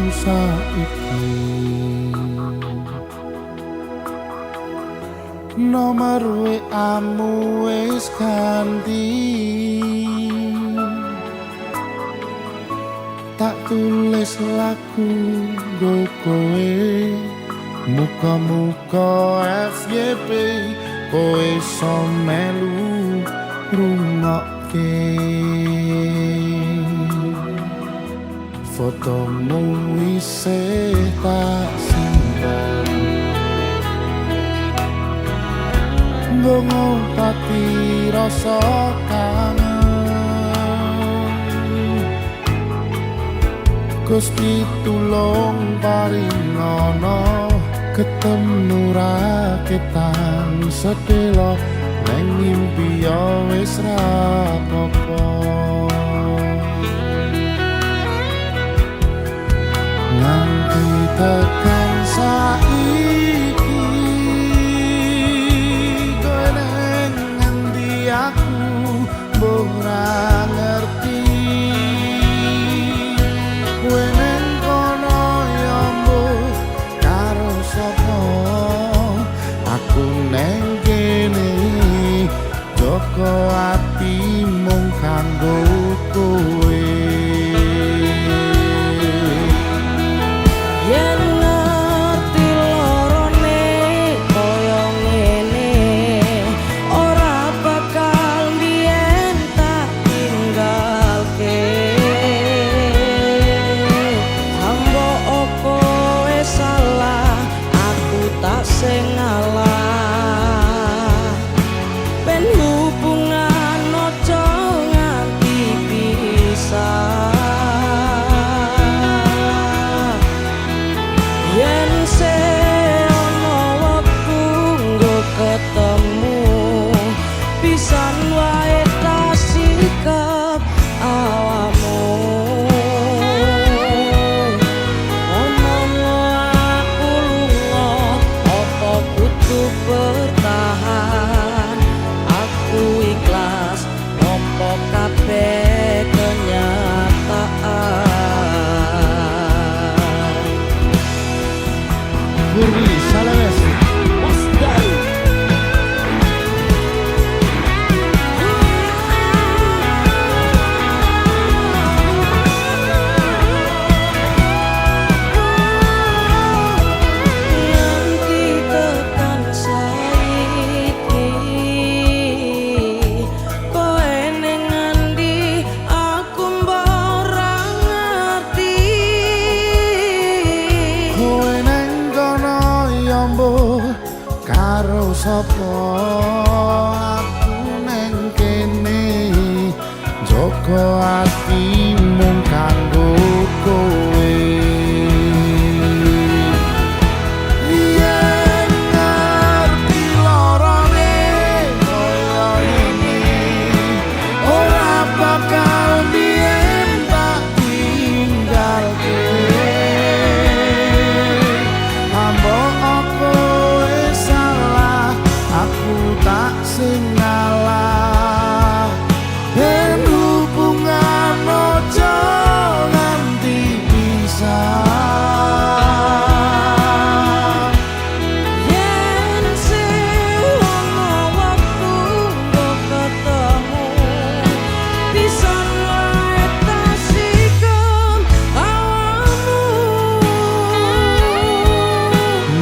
saiki. Nomor WA-mu wis ganti, tak tulis lagu nggo kowe, muka-muka FYP kowe iso melu rungokke. Fotomu isih tak simpen, nggo ngobati rasa kangen. Gusti tulung paringono ketemu raketan sedelo neng mimpi yo wis ra apa-apa. Nganti tekan saiki kowe neng ngendi aku ora ngerti. Kowe neng kono yo mbok karo sapa, aku neng kene joko ati mung kanggo kowe. Yen ngerti lorone koyo ngene, ora bakal mbiyen tak tinggalke. Ambo kowe salah, aku tak sing ngalah. Ben hubungan ojo nganti pisah. Yen se ono wektu nggo ketemu, pisan wae tak sikap awakmu. Omong aku lunga, apa kudu bertahan? Aku ikhlas nampa kabeh kenyataan. Gurri Salawes. Nganti tekan saiki kowe ning ngendi, aku mbok ora ngerti. Kowe neng kono yo mbok karo sapa, aku neng kene joko ati mung kanggo kowe. Yen ngerti lorone koyo ngene, ora bakal mbiyen tak tinggalke. Ambok kowe salah, aku tak sing ngalah. Ben hubungan ojo nganti pisah. Yen se ono wektu nggo ketemu, pisan wae tak sikap awakmu.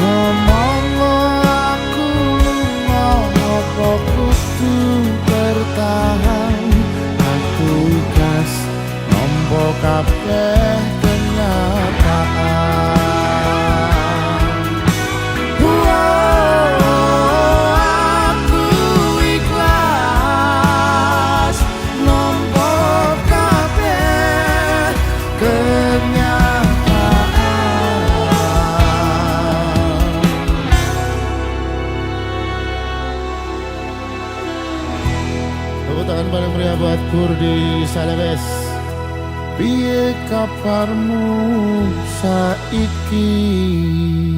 Ngomong aku lunga, apa kudu bertahan? Aku ikhlas nampa kabeh kenyataan. Aku ikhlas nampa kabeh kenyataan. Tepuk tangan paling meriah buat Gurri Salawes. Piye kabarmu saiki?